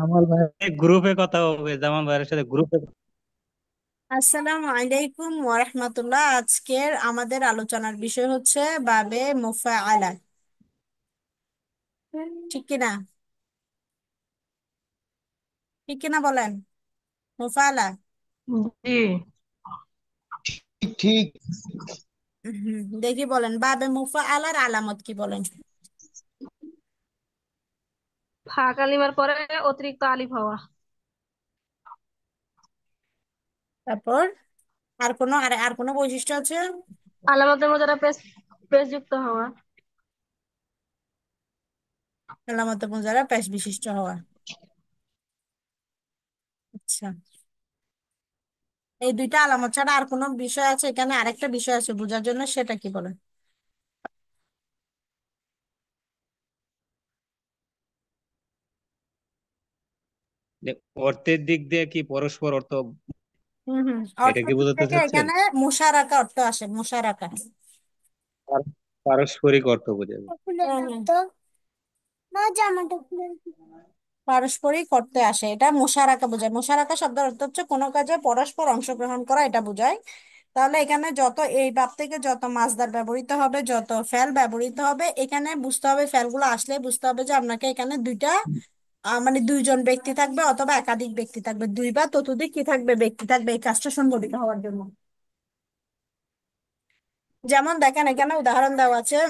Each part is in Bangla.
আমার ভাই গ্রুপে কথা হবে, জামাল ভাইয়ের সাথে গ্রুপে। আসসালামু আলাইকুম ওয়ারহমাতুল্লাহ। আজকের আমাদের আলোচনার বিষয় হচ্ছে বাবে মুফাআলা। ঠিক কিনা? ঠিক কিনা বলেন? মুফাআলা। জি, ঠিক। দেখি বলেন, বাবে মুফাআলার আলামত কি বলেন? ফা কালিমার পরে অতিরিক্ত আলিফ হওয়া। তারপর আর কোনো বৈশিষ্ট্য আছে? আলামতের মধ্যে একটা পেশ পেশ যুক্ত হওয়া। আলামত মুজারা পেশ বিশিষ্ট হওয়া। আচ্ছা, এই দুইটা আলামত ছাড়া আর কোনো বিষয় আছে? এখানে আরেকটা বিষয় আছে বোঝার জন্য, সেটা কি বলেন? যে অর্থের দিক দিয়ে কি পরস্পর অর্থ, হুম, এটা অর্থ কি দিক বোঝাতে থেকে চাচ্ছেন? এখানে মুশারাকা অর্থ আসে, মুশারাকা। পারস্পরিক অর্থ বোঝাবে। পারস্পরিক করতে আসে, এটা মুশারাকা বোঝায়। মুশারাকা শব্দের অর্থ হচ্ছে কোনো কাজে পরস্পর অংশগ্রহণ করা, এটা বোঝায়। তাহলে এখানে যত এই বাব থেকে যত মাসদার ব্যবহৃত হবে, যত ফেল ব্যবহৃত হবে, এখানে বুঝতে হবে, ফেলগুলো আসলে বুঝতে হবে যে আপনাকে এখানে দুইটা মানে দুইজন ব্যক্তি থাকবে অথবা একাধিক ব্যক্তি থাকবে, দুই বা ততোধিক কি থাকবে, ব্যক্তি থাকবে এই কাজটা সংঘটিত হওয়ার জন্য। যেমন দেখেন, এখানে উদাহরণ দেওয়া আছে: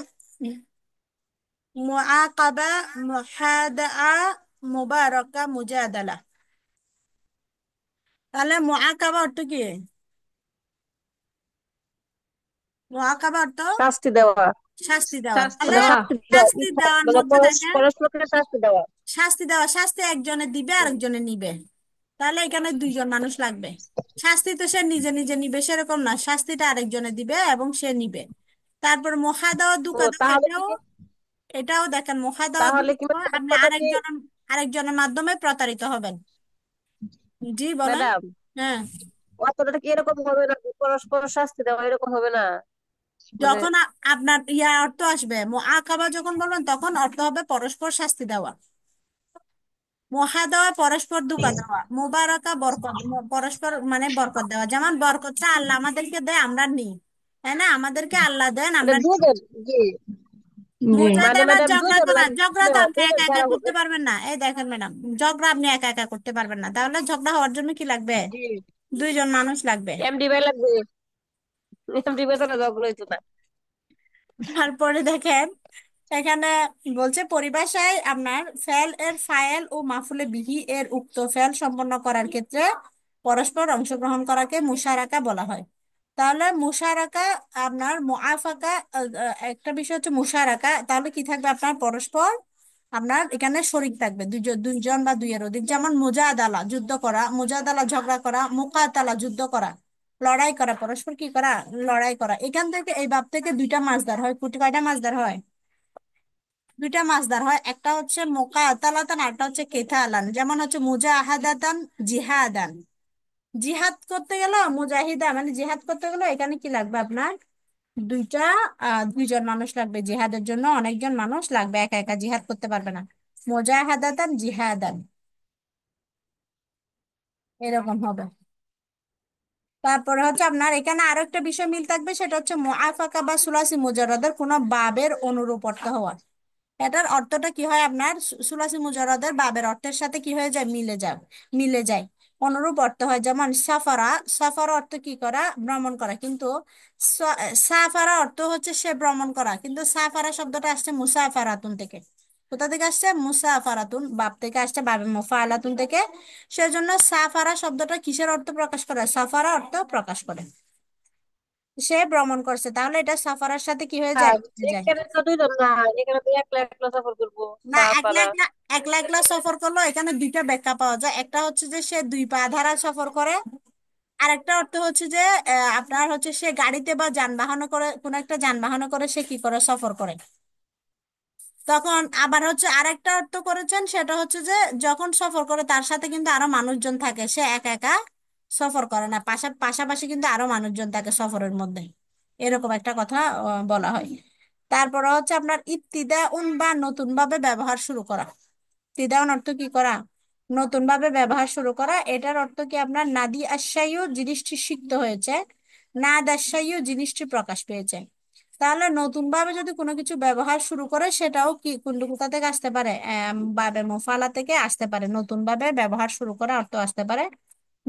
মুআকাবা, মুহাদাআ, মুবারাকা, মুজাদালা। তাহলে মুআকাবা অর্থ কি? মুআকাবা অর্থ শাস্তি দেওয়া। শাস্তি দেওয়া। শাস্তি তাহলে দেওয়া। শাস্তি দেওয়া, শাস্তি দেওয়ার মানে মধ্যে দেখেন, পরস্পরকে শাস্তি দেওয়া। শাস্তি দেওয়া, শাস্তি একজনে দিবে আরেকজনে নিবে। তাহলে এখানে দুইজন মানুষ লাগবে। শাস্তি তো সে নিজে নিজে নিবে সেরকম না, শাস্তিটা আরেকজনে দিবে এবং সে নিবে। তারপর মহা দেওয়া, ও দুকা দেওয়া, তাহলে কি এটাও এটাও দেখেন, মহা দেওয়া তাহলে দুকা কি দেওয়া, ম্যাডাম আপনি অর্থটা কি? আরেকজনের মাধ্যমে প্রতারিত হবেন। জি বলেন। ম্যাডাম হ্যাঁ, অর্থটা কি এরকম হবে না, পরস্পর শাস্তি দেওয়া এরকম হবে না? মানে যখন আপনার অর্থ আসবে মুআকাবা যখন বলবেন, তখন অর্থ হবে পরস্পর শাস্তি দেওয়া। মহা দেওয়া পরস্পর ধোঁকা দেওয়া, মুবারাকা বরকত, পরস্পর মানে বরকত দেওয়া। যেমন বরকতটা আল্লাহ আমাদেরকে দেয়, আমরা নিই, তাই না? আমাদেরকে আল্লাহ দেন, এটা আমরা নিই। দুধের। জি। জি, মানে মুজাদালা ম্যাডাম ঝগড়া দুধের করা, ঝগড়া লাগবে তো না, আপনি দুধের একা একা ধারা হবে। করতে পারবেন না। এই দেখেন ম্যাডাম, ঝগড়া আপনি একা একা করতে পারবেন না, তাহলে ঝগড়া হওয়ার জন্য কি লাগবে? জি। দুইজন মানুষ লাগবে। এমডি ভাই লাগবে। এমডি ভাই তো ঝগড়া হইতো না। তারপরে দেখেন, এখানে বলছে পরিভাষায় আপনার ফেল এর ফায়েল ও মাফুলে বিহি এর উক্ত ফেল সম্পন্ন করার ক্ষেত্রে পরস্পর অংশগ্রহণ করাকে মুশারাকা বলা হয়। তাহলে মুশারাকা, আপনার মুআফাকা, একটা বিষয় হচ্ছে মুশারাকা। তাহলে কি থাকবে আপনার? পরস্পর আপনার এখানে শরিক থাকবে, দুইজন দুইজন বা দুইয়ের অধিক। যেমন মুজাদালা যুদ্ধ করা, মুজাদালা ঝগড়া করা, মুকাতালা যুদ্ধ করা, লড়াই করা, পরস্পর কি করা? লড়াই করা। এখান থেকে এই ভাব থেকে দুইটা মাসদার হয়। কয়টা মাসদার হয়? দুইটা মাসদার হয়। একটা হচ্ছে মুকাতালাতান, আর একটা হচ্ছে কেতালান। যেমন হচ্ছে মুজাহাদাতান, জিহাদান। জিহাদ করতে গেল, মুজাহিদা মানে জিহাদ করতে গেল, এখানে কি লাগবে আপনার? দুইটা দুইজন মানুষ লাগবে। জিহাদের জন্য অনেকজন মানুষ লাগবে, একা একা জিহাদ করতে পারবে না। মুজাহাদাতান, জিহাদান, এরকম হবে। তারপরে হচ্ছে আপনার এখানে আরো একটা বিষয় মিল থাকবে, সেটা হচ্ছে মুআফাকা বা সুলাসি মুজাররদের কোনো বাবের অনুরূপ অর্থ হওয়া। এটার অর্থটা কি হয় আপনার? সুলাসি মুজাররদের বাবের অর্থের সাথে কি হয়ে যায়? মিলে যায়, অনুরূপ অর্থ হয়। যেমন সাফারা, সাফারা অর্থ কি করা? ভ্রমণ করা। কিন্তু সাফারা অর্থ হচ্ছে সে ভ্রমণ করা, কিন্তু সাফারা শব্দটা আসছে মুসাফারাতুন থেকে। কোথা থেকে আসছে? মুসাফারাতুন, বাব থেকে আসছে, বাবে মুফাআলাতুন থেকে। সেজন্য সাফারা শব্দটা কিসের অর্থ প্রকাশ করে? সাফারা অর্থ প্রকাশ করে, সে ভ্রমণ করছে। তাহলে এটা সাফারার সাথে কি হয়ে যায়? আর মিলে যায়। এখানে তো দুইজন না, এখানে তো একলা একলা সফর করবো। না, একলা সাহাপারা। একলা, একলা একলা সফর করলো, এখানে দুইটা ব্যাখ্যা পাওয়া যায়। একটা হচ্ছে যে সে দুই পা ধারা সফর করে। আরেকটা অর্থ হচ্ছে যে আপনার হচ্ছে সে গাড়িতে বা যানবাহনে করে, কোন একটা যানবাহনে করে সে কি করে? সফর করে। তখন আবার হচ্ছে আরেকটা অর্থ করেছেন, সেটা হচ্ছে যে যখন সফর করে তার সাথে কিন্তু আরো মানুষজন থাকে, সে একা একা সফর করে না, পাশাপাশি কিন্তু আরো মানুষজন থাকে সফরের মধ্যে। এরকম একটা কথা বলা হয়। তারপরে হচ্ছে আপনার ইবতিদা উন বা নতুন ভাবে ব্যবহার শুরু করা। ইবতিদাউন অর্থ কি করা? নতুন ভাবে ব্যবহার শুরু করা, এটার অর্থ কি আপনার নাদি আশায়ু জিনিসটি সিক্ত হয়েছে, না দাশায়ু জিনিসটি প্রকাশ পেয়েছে। তাহলে নতুন ভাবে যদি কোনো কিছু ব্যবহার শুরু করে সেটাও কি কোথা থেকে আসতে পারে, বাবে মোফালা থেকে আসতে পারে। নতুন ভাবে ব্যবহার শুরু করা অর্থ আসতে পারে।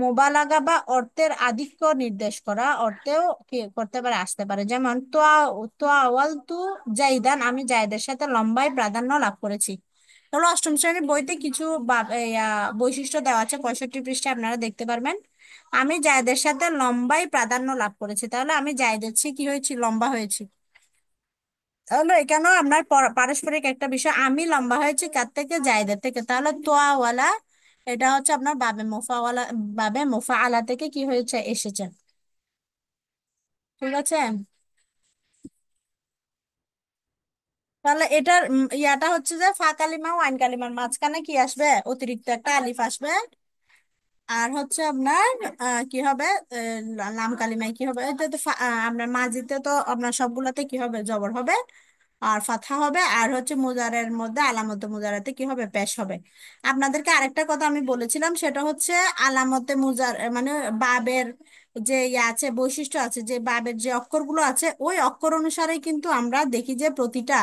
মোবালাগা বা অর্থের আধিক্য নির্দেশ করা অর্থেও কি করতে পারে, আসতে পারে। যেমন তোয়া তোয়া ওয়াল তু জাইদান, আমি জায়দের সাথে লম্বাই প্রাধান্য লাভ করেছি। তাহলে অষ্টম শ্রেণীর বইতে কিছু বৈশিষ্ট্য দেওয়া আছে, 65 পৃষ্ঠায় আপনারা দেখতে পারবেন। আমি জায়দের সাথে লম্বাই প্রাধান্য লাভ করেছি, তাহলে আমি জায়দের চেয়ে কি হয়েছি, লম্বা হয়েছি। তাহলে এখানেও আপনার পারস্পরিক একটা বিষয়, আমি লম্বা হয়েছি কার থেকে, জায়দের থেকে। তাহলে তোয়াওয়ালা এটা হচ্ছে আপনার বাবে মোফাওয়ালা, বাবে মোফা আলা থেকে কি হয়েছে, এসেছে। ঠিক আছে। তাহলে এটার ইয়াটা হচ্ছে যে ফা কালিমা ও আইন কালিমার মাঝখানে কি আসবে, অতিরিক্ত একটা আলিফ আসবে। আর হচ্ছে আপনার কি হবে, লাম কালিমায় কি হবে, এটা তো আপনার মাজিতে তো আপনার সবগুলাতে কি হবে, জবর হবে আর ফাথা হবে। আর হচ্ছে মুজারের মধ্যে আলামতে মুজারাতে কি হবে, পেশ হবে। আপনাদেরকে আরেকটা কথা আমি বলেছিলাম, সেটা হচ্ছে আলামতে মুজার মানে বাবের যে ইয়ে আছে, বৈশিষ্ট্য আছে, যে বাবের যে অক্ষরগুলো আছে ওই অক্ষর অনুসারে কিন্তু আমরা দেখি যে প্রতিটা,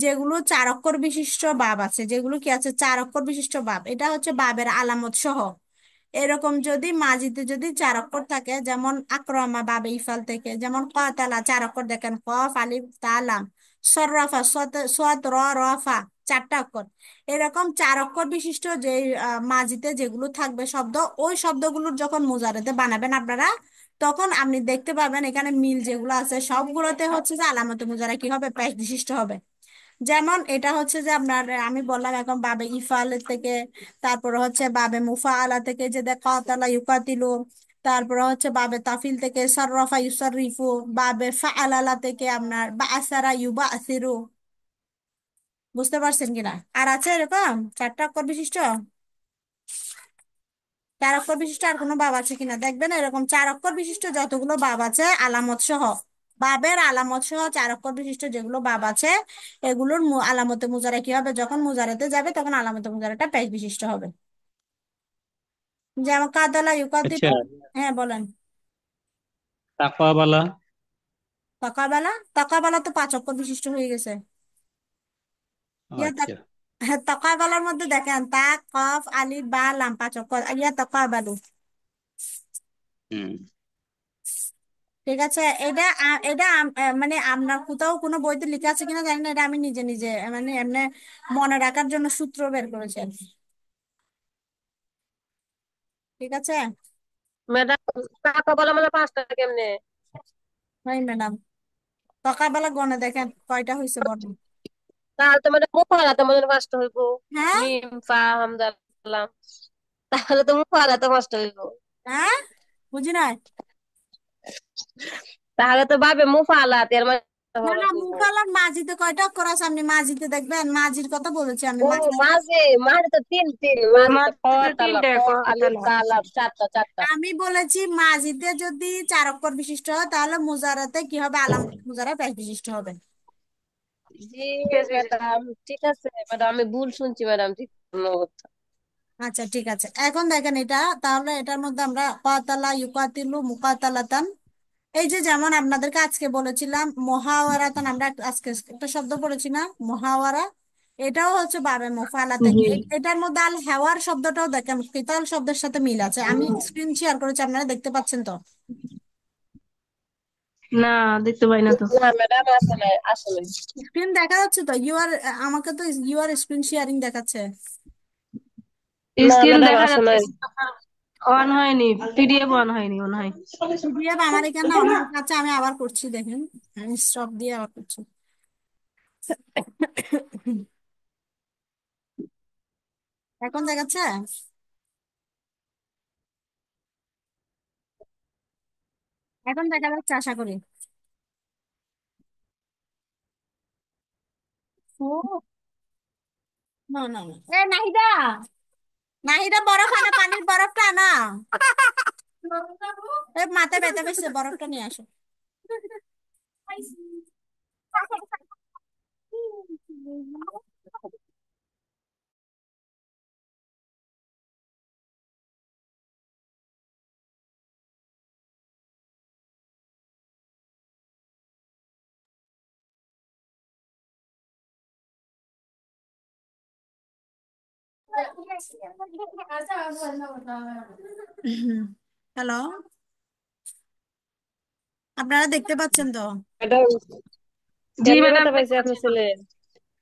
যেগুলো 4 অক্ষর বিশিষ্ট বাব আছে, যেগুলো কি আছে 4 অক্ষর বিশিষ্ট বাব, এটা হচ্ছে বাবের আলামত সহ। এরকম যদি মাজিতে যদি 4 অক্ষর থাকে, যেমন আক্রমা বাবে ইফাল থেকে, যেমন কতালা 4 অক্ষর দেখেন, কফ আলিফ তা লাম, সররাফা সদ র রফা 4টা অক্ষর। এরকম 4 অক্ষর বিশিষ্ট যে মাজিতে যেগুলো থাকবে শব্দ, ওই শব্দগুলোর যখন মুজারেতে বানাবেন আপনারা, তখন আপনি দেখতে পাবেন এখানে মিল যেগুলো আছে সবগুলোতে হচ্ছে যে আলামতে মুজারা কি হবে, পেশ বিশিষ্ট হবে। যেমন এটা হচ্ছে যে আপনার আমি বললাম এখন বাবে ইফাল থেকে, তারপরে হচ্ছে বাবে মুফা আলা থেকে, যে কাতালা ইউকাতিলু, তারপরে হচ্ছে বাবে তাফিল থেকে সাররাফা ইউসাররিফু, বাবে ফাআলালা থেকে আপনার বা আসারা ইউবা আসিরু। বুঝতে পারছেন কিনা? আর আছে এরকম 4টা অক্ষর বিশিষ্ট, 4 অক্ষর বিশিষ্ট আর কোনো বাব আছে কিনা দেখবেন। এরকম 4 অক্ষর বিশিষ্ট যতগুলো বাব আছে আলামত সহ, বাবের আলামত সহ 4 অক্ষর বিশিষ্ট যেগুলো বাব আছে, এগুলোর আলামতে মুজারা কি হবে, যখন মুজারাতে যাবে তখন আলামতে মুজারাটা পেশ বিশিষ্ট হবে। যেমন কাদালা আচ্ছা, ইউকাতিলু। হ্যাঁ বলেন। তাকওয়াবালা। তাকাবালা, তাকাবালা তো 5 অক্ষর বিশিষ্ট হয়ে গেছে। ইয়া আচ্ছা। হ্যাঁ, তাকাবালার মধ্যে দেখেন তা, কফ আলিফ বা লাম 5 অক্ষর, ইয়া তাকাবালু। হুম। ঠিক আছে। এটা এটা মানে আপনার কোথাও কোনো বইতে লেখা আছে কিনা জানি না, এটা আমি নিজে নিজে মানে এমনি মনে রাখার জন্য সূত্র বের করেছি আর কি। ঠিক আছে। ম্যাডাম, টাকা বলা মানে 5টা কেমনে? হয় ম্যাডাম, সকালবেলা গণে দেখেন কয়টা হয়েছে বর্ণ। তাহলে তো ম্যাডাম মুফালা তো মনে 5টা হইব। হ্যাঁ। মিম ফা হামজা লাম, তাহলে তো মুফালা তো 5টা হইব। হ্যাঁ, বুঝি নাই। তাহলে তো ভাবে মুফালা এর মানে না হবে না, হইব। মুকালার মাঝিতে কয়টা অক্ষর আছে আপনি মাঝিতে দেখবেন, মাঝির কথা বলেছি আমি, ও মাঝি। মাঝে, মাঝে তো তিন তিন, ওই মাঝে তো ক মাঝখানে তালা তিনটে ক আলিফ কতলা। তা লাম, চারটা চারটা। আমি বলেছি মাঝিতে যদি 4 অক্ষর বিশিষ্ট হয় তাহলে মুজারাতে কি হবে, আলামত মুজারা পেশ বিশিষ্ট হবে। জি ম্যাডাম, ঠিক আছে ম্যাডাম, আমি ভুল শুনছি ম্যাডাম, ঠিক ধন্যবাদ। আচ্ছা ঠিক আছে, এখন দেখেন এটা, তাহলে এটার মধ্যে আমরা কাতালা ইউকাতিলু মুকাতালাতান, এই যে যেমন আপনাদেরকে আজকে বলেছিলাম মহাওয়ারাতান, আমরা আজকে একটা শব্দ পড়েছি না, মহাওয়ারা। এটাও হচ্ছে বাবে মোফালা থেকে। জি। এটার মধ্যে আল হেওয়ার শব্দটাও দেখেন কিতাল শব্দের সাথে মিল আছে, আমি স্ক্রিন শেয়ার করেছি, আপনারা দেখতে পাচ্ছেন তো? না, দেখতে পাই না তো। না ম্যাডাম, আসলে আসলে স্ক্রিন দেখা যাচ্ছে তো, আমাকে তো স্ক্রিন শেয়ারিং দেখাচ্ছে। না স্ক্রিন ম্যাডাম, দেখা আসলে যাচ্ছে, অন হয়নি, পিডিএফ অন হয়নি মনে হয়। পিডিএফ আমার এখানে অনেক আছে, আমি আবার করছি দেখেন, আমি স্টপ দিয়ে আবার করছি। এখন দেখাচ্ছে। এখন দেখা যাচ্ছে আশা করি। ও, না না না। নাহিদা, নাহিদা বরফ আনা, পানির বরফটা আনা। মাথায় ব্যথা পেয়েছে, বরফটা নিয়ে আসো। হ্যালো, আপনারা দেখতে পাচ্ছেন তো? ম্যাডাম জি কেমনে ম্যাডাম ব্যথা পাইছে দেখতে পাচ্ছি আপনার ছেলে?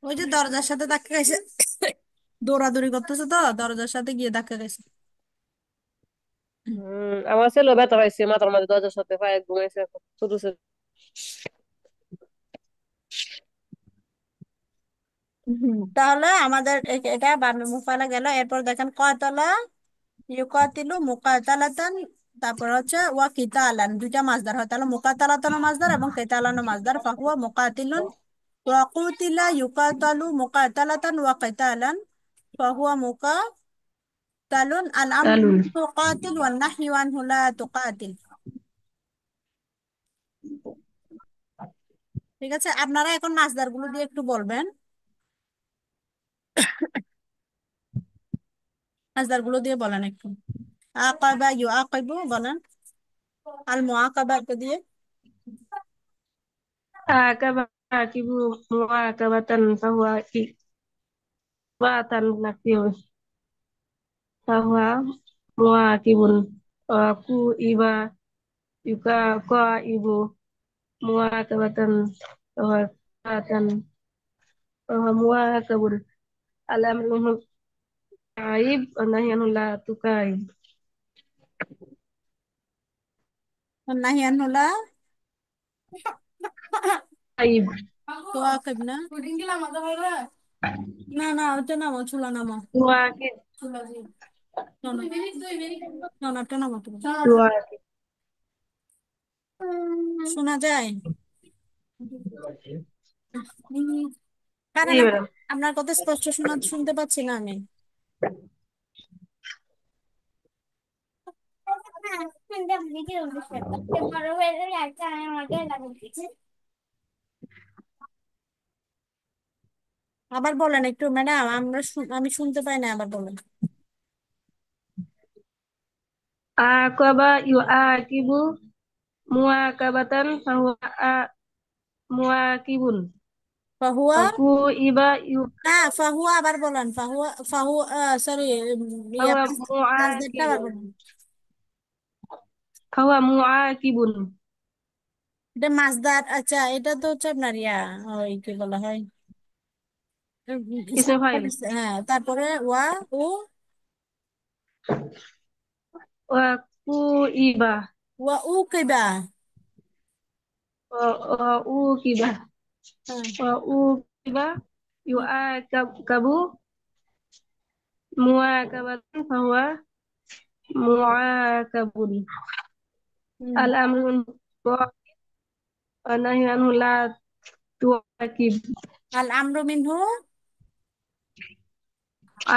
ওই যে দরজার সাথে ধাক্কা খাইছে, দৌড়াদৌড়ি করতেছে তো দরজার সাথে গিয়ে ধাক্কা খাইছে। আমার ছেলে ব্যথা পাইছে মাথার মাঝে দরজার সাথে পায়ে ঘুমাইছে এখন, ছোট ছেলে। তাহলে আমাদের এটা বামে মুফালা গেল। এরপর দেখেন কয়তলা, ইউকাতিলু মুকাতালাতান, তারপর হচ্ছে ওয়া কিতালান, দুইটা মাসদার হয়, তাহলে মুকাতালাতান মাসদার এবং কিতালান মাসদার। ফাহুয়া মুকাতিলুন ওয়া কুতিলা ইউকাতালু মুকাতালাতান ওয়া কিতালান ফাহুয়া মুকাতালুন। আল আমরু তালুন। তুকাতিল ওয়ান নাহয়ু আনহু লা তুকাতিল। ঠিক আছে, আপনারা এখন মাসদার গুলো দিয়ে একটু বলবেন, মাসদার গুলো দিয়ে বলেন একটু। আকাবা ইউআকিবু বলেন, আল মুআকাবা দিয়ে। Akaba akibu muakabatan fahuwa iqbatan nakil fahuwa muakibun aku iba yuka ko ibu muakabatan fahuwa iqbatan fahuwa muakabun alam aib nahyan la tukaib নাহি আনহু লা aib তুআকিব না, না না ওটা নামো, চুলা নামো, muakib চুলা দিয়ে না না না না, ওটা নামো তুমি। muakib শোনা যায়? কারণ জি ম্যাডাম আপনার কথা স্পষ্ট শুনতে পাচ্ছি না আমি। আবার বলেন একটু ম্যাডাম, আমি শুনতে পাই না, আবার বলেন। akaba yuakibu muakabatan fahuwa muakibun ফাহুয়া, aku iba না ফাহুয়া আবার বলেন, ফাহুয়া ফাহুয়া, সরি, fahuwa মাসদারটা আবার muakibun বলেন। fahuwa muakibun এটা মাসদার, আচ্ছা এটা তো হচ্ছে আপনার ওই কি বলা হয়, ismu fa'il হ্যাঁ, তারপরে ওয়া ও, wa ku iba ওয়া উ কিবা, wa u kiba হ্যাঁ। wa u kiba kabu muakabatan fahuwa muakabun হুম। al amrun wa nahyan la tuakib আল আমরু মিনহু,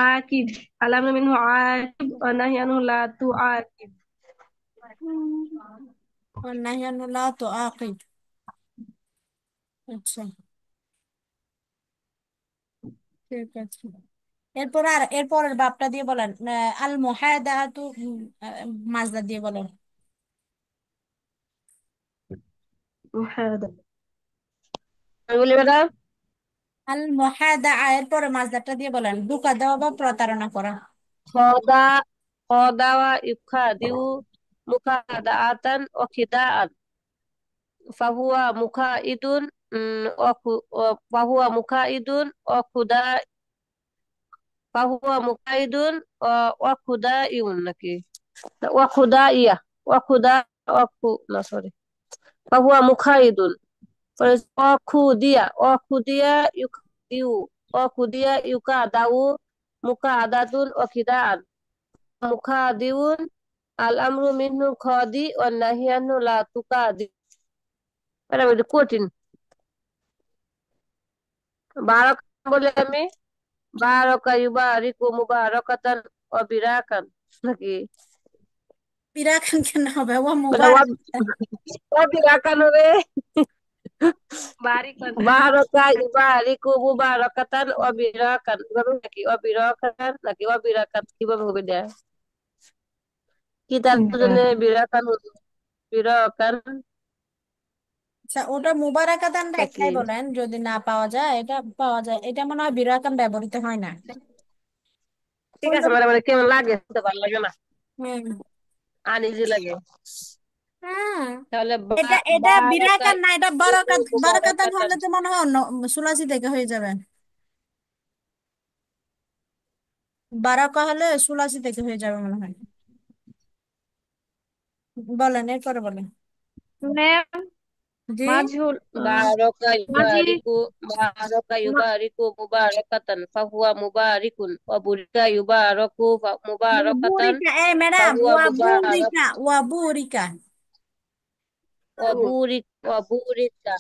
akib al amru minhu akib wa nahyan la tuakib ওয়ান নাহয়ানু লা তুআকিব। আচ্ছা, ঠিক আছে। এরপরের বাপটা দিয়ে বলেন, আল মুহাদাহাতু, মাজদা দিয়ে বলেন। muhada আমি বলি ম্যাডাম, আল মুহাদা, এরপরে মাজদাটা দিয়ে বলেন, ধোঁকা দেওয়া বা প্রতারণা করা। খদা খদাওয়া ইউখা দিউ মুখা দাআতান ও খিদাআন ফাহুয়া মুখা ইদুন ফাহুয়া মুখা ইদুন ও খুদা ফাহুয়া মুখা ইদুন ও খুদা ইউন নাকি ও খুদা ইয়া ও খুদা ও খু না সরি ফাহুয়া মুখা ইদুন ও খুদিয়া ইউখা দিউ ও খুদিয়া ইউকা দাউ মুখা আদাতুন ও খিদাআন মুখা দিউন আল আমরু মিনহু খাদি ও নাহিয়ানু লা তুকাদি। এটা বলি কঠিন। বারক বলে আমি বারকা ইউবারিকু মুবারাকাতান ওয়া বিরাকান নাকি পিরাকান কেন হবে, ও মানে মুবারক। ওয়া বিরাকান হবে। barik বারকা ইউবারিকু মুবারাকাতান ওয়া বিরাকান এভাবে নাকি ওয়া বিরাকান নাকি ওয়া বিরাকাত কিভাবে হবে দেয়া কি তার জন্য বিরাকান বিরাকান আচ্ছা, ওটা মুবারাকাতানটা নাকি একটাই বলেন, যদি না পাওয়া যায়, এটা পাওয়া যায়, এটা মনে হয় বিরাকান ব্যবহৃত হয় না। ঠিক আছে, মানে মানে কেমন লাগে, শুনতে ভালো লাগে না, হুম। আনইজি লাগে। তাহলে এটা এটা বিরাকার না, এটা বারাকাত, বারাকাতান মুবারাকাতান। হলে তো মনে হয় সুলাসি থেকে হয়ে যাবে। বারাকা হলে সুলাসি থেকে হয়ে যাবে মনে হয়। বলেন, এরপরে বলেন। ম্যাম, জি। মাজহুল বারাকা মাজি ইউবারিকু, বারাকা মা- ইউবারিকু মুবারাকাতান ফাহুয়া মুবারিকুন, ওয়া বুরিকা ইউবারাকু মুবারাকাতান বুরিকা, এই ম্যাডাম, ফাহুয়া ওয়া মুবারাক, বুরিকা, ওয়া বুরিকা। ওয়া বুরিকা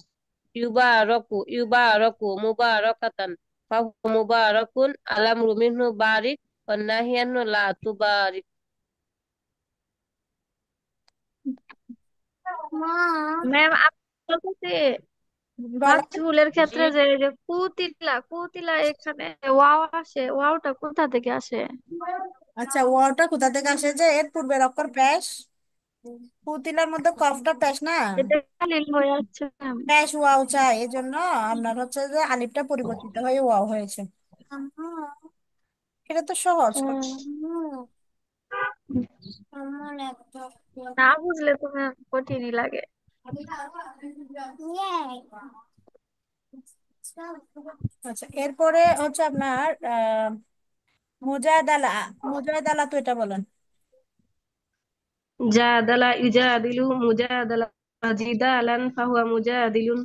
ইউবারাকু মুবারাকাতান ফাহুয়া মুবারাকুন, আল-আমরু মিনহু বারিক ওয়ান নাহয়ু আনহু লা তুবারিক। ম্যাম, আপনি বলতেছি বলেন। মাজহুলের জি, ক্ষেত্রে যে এই যে কুতিলা, কুতিলা এখানে ওয়াও আসে, ওয়াওটা কোথা থেকে আসে? আচ্ছা, ওয়াওটা কোথা থেকে আসে, যে এর পূর্বের অক্ষর পেশ, পুতিলার মধ্যে কফটা পেশ না, এটা কালিল হয়ে যাচ্ছে ম্যাম। পেশ ওয়াও চাই, এই জন্য আপনার হচ্ছে যে আলিফটা পরিবর্তিত হয়ে ওয়াও হয়েছে। এটা তো সহজ কথা। না বুঝলে তো ম্যাম কঠিনই লাগে। আচ্ছা, এরপরে হচ্ছে আপনার মুজাদালা। মুজাদালা তো এটা বলেন। জাদালা ইউজাদিলু মুজাদালা, জিদালান ফাহুয়া মুজাদিলুন,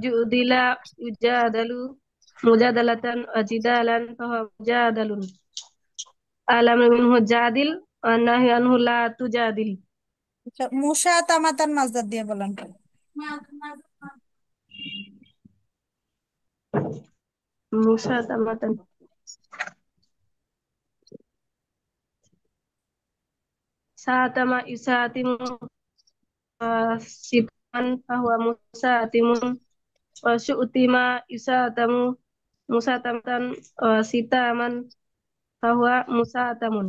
জুদিলা ইউজাদালু মুজাদালাতান, জিদালান ফাহুয়া মুজাদালুন। আল-আমরু মিনহু জাদিল ওয়ান নাহয়ু আনহু লা তুজাদিল। আচ্ছা, মুসা তামাতান মাজদার দিয়ে বলেন। মুসাতামাতান, সাতামা ইউসাতিমু, সিতামান ফাহুয়া মুসাতিমুন, wa syu'tima yusatamu musatamatan, sitaman fahuwa musatamun.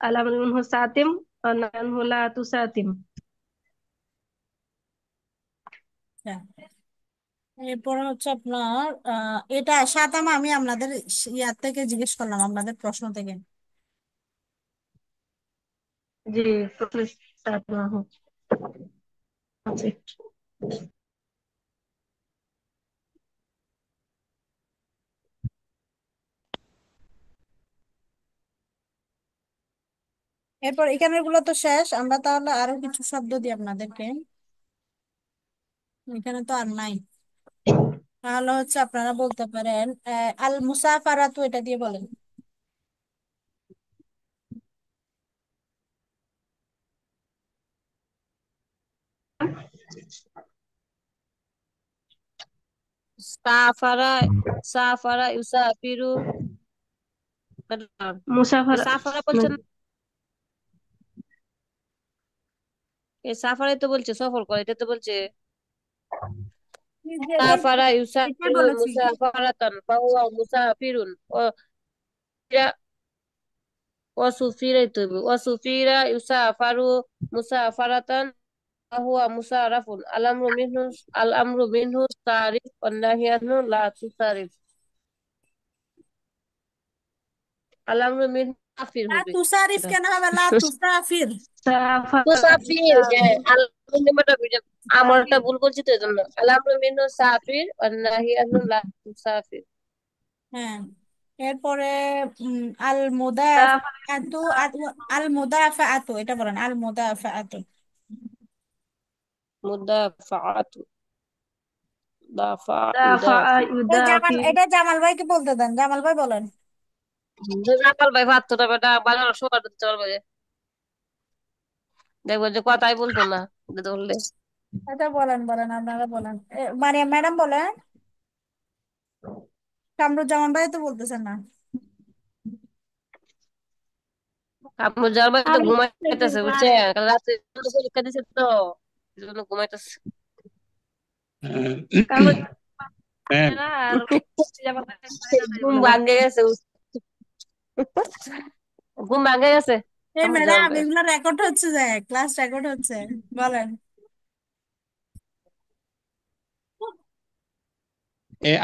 Al-amru minhu satim wa nanhu la tusatim. আচ্ছা, এরপরে হচ্ছে আপনার এটা সাতামা, আমি আপনাদের ইয়ার থেকে জিজ্ঞেস করলাম, আপনাদের প্রশ্ন থেকে। জি, প্রথমে সাতমাহু আছে। এরপর এখানের গুলো তো শেষ, আমরা তাহলে আরো কিছু শব্দ দিই আপনাদেরকে। এখানে তো আর নাই। তাহলে হচ্ছে আপনারা বলতে পারেন আল মুসাফারাতু, এটা দিয়ে বলেন। সাফারা, সাফারা ইউসাফিরু, মুসাফারা, সাফারা বলছেন, এই সাফারাই তো বলছে সফর করে, এটা তো বলছে এই যে সাফারা এটাই ইউসাফিরু বলেছি। মুসাফারাতান ফাহুয়া মুসাফিরুন, ওয়াসুফিরাই তো, ওয়াসুফিরা ইউসাফারু মুসাফারাতান ফাহুয়া মুসারাফুন, আল-আমরু মিনহু সারিফ ওয়ান নাহয়ু আনহু লা তুসারিফ। আল-আমরু মিনহু সাফির লা হবে তুসারিফ এটা। কেন হবে, লা তুসাফির। সাফারা মুসাফির, হ্যাঁ, আমারটা ভুল বলছি তো এজন্য। আল-আমরু মিনহু সাফির ওয়ান নাহয়ু আনহু লা তুসাফির। হ্যাঁ, এরপরে আল সাফারা মুদাফাআতু, আল মুদাফাআতু, এটা বলেন, আল মুদাফাআতু। মুদাফাআতু, দাফা দাফা'a ইউদাফি। ইউদাফি। এটা জামাল ভাইকে বলতে দেন, জামাল ভাই বলেন। জামাল ভাই ভাবতো বেটা বানানো শোনা দিতে পারবে, দেখবো যে কথাই বলতো না ধরলে। এটা বলেন, বলেন, আপনারা বলেন। মারিয়াম ম্যাডাম বলেন। কামরুজ্জামান ভাই তো বলতেছেন না। আমার জামাল ভাই তো আমি ঘুমাইতেছে বুঝছে, কাল রাতে পরীক্ষা দিছে তো, এই জন্য ঘুমাইতেছে। কামড় ম্যাম, না, আর জামাল ভাই না তাই ঘুম বলে না। ভাঙ্গে গেছে, ঘুম ভাঙ্গে গেছে এই আমার জামাল ম্যাডাম, ভাই। এগুলো রেকর্ড হচ্ছে, যে ক্লাস রেকর্ড হচ্ছে। বলেন।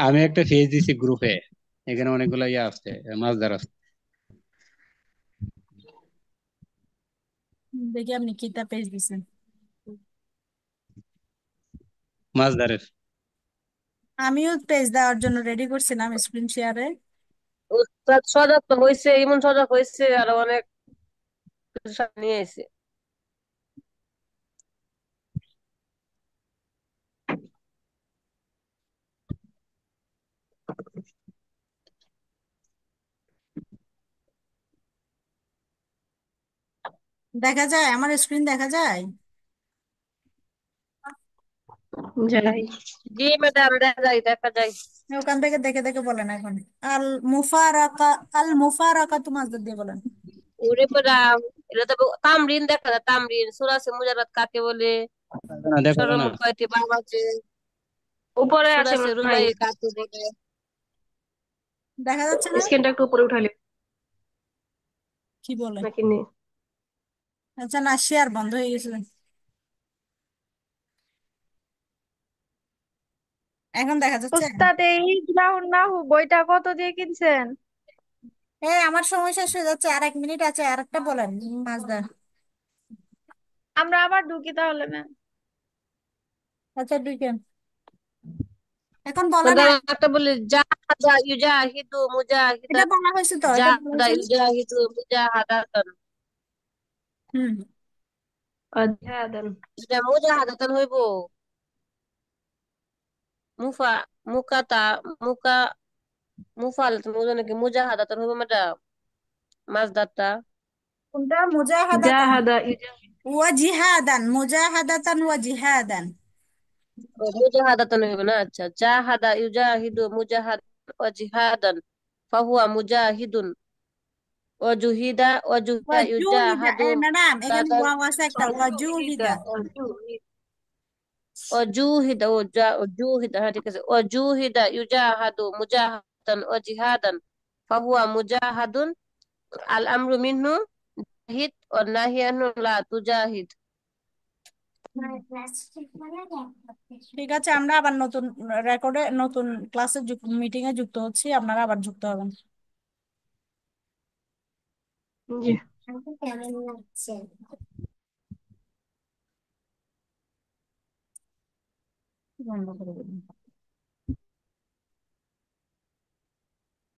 আমি একটা পেজ দিছি গ্রুপে, এখানে অনেকগুলো ইয়ে আছে, মাছদার আছে। দেখি আপনি কিতা পেজ দিছেন। মাছদারের। আমিও পেজ দেওয়ার জন্য রেডি করছিলাম স্ক্রিন শেয়ারে। উস্তাদ সজাগ তো হয়েছে, এমন সজাগ হয়েছে, আরো অনেক কিছু সামনে নিয়ে এসে। দেখা যায় আমার স্ক্রিন দেখা যায়? যাই। জি ম্যাডাম, দেখা যায় দেখা যায়। ওখান থেকে দেখে দেখে বলেন এখন। আল মুফারাকা, আল মুফারাকা তো মাসদার দিয়ে বলেন। ওরে ম্যাডাম, এটা তো তামরিন দেখা যায়, তামরিন সূরা মুজারাদ কাকে বলে, দেখা যায় না। সর্বমোট কয়টি বাব আছে, উপরে সূরা আছে মনে হয়। রুবাই কাকে বলে। দেখা যাচ্ছে না? স্ক্রিনটা একটু উপরে উঠালে কি বলে? নাকি নেই? আচ্ছা, না, শেয়ার বন্ধ হয়ে গেছে। এখন দেখা যাচ্ছে? উস্তাদ এই হিজলাহুন নাহু বইটা কত দিয়ে কিনছেন? এই আমার সময় শেষ হয়ে যাচ্ছে, আর 1 মিনিট আছে, আর একটা বলেন মাসদার। আমরা আবার ঢুকি তাহলে না? আচ্ছা, দুইটা এখন বলেন। ম্যাডাম একটা বলে, জাহাদা ইউজাহিদু এটা মুজাহিদান, বলা হয়েছে তো, এটা বলা জাহাদা হয়েছে না? ইউজাহিদু মুজাহাদাতান। হুম। অধ্যায়ন। এটা মুজাহাদাতান হইব। মুফা মুকাতা মুকা মুফালাতান হইব নাকি মুজাহাদাতান হইব ম্যাডাম, মাছদারটা। কোনটা? মুজাহাদাতান জাহাদা ওয়া জিহাদান, মুজাহাদাতান ওয়া জিহাদান। ও, মুজাহাদাতান হইব না, আচ্ছা। জাহাদা ইউজাহিদু মুজাহাদ ওয়া জিহাদান ফাহুয়া মুজাহিদুন, ওয়াজুহিদা ওয়া ওয়াজুহিদা জুহিদা, ইউজাহাদু এই ম্যাডাম এখানে দাদান, ওয়াও আছে একটা, ওয়া ওয়াজুহিদা জুহিদা। ওয়াজুহিদা ওয়াজুহিদা, হ্যাঁ ঠিক আছে। ওয়াজুহিদা ইউজাহাদু মুজাহাদান ওয়াজিহাদান ফাহুয়া মুজাহাদুন। আল আমরু মিনহু জাহিদ ওয়ান নাহি আনহু লা তুজাহিদ। ঠিক আছে, আমরা আবার নতুন রেকর্ডে, নতুন ক্লাসে, মিটিং এ যুক্ত হচ্ছি, আপনারা আবার যুক্ত হবেন। জি। কেমন লাগছে? বন্ধ করে দিন।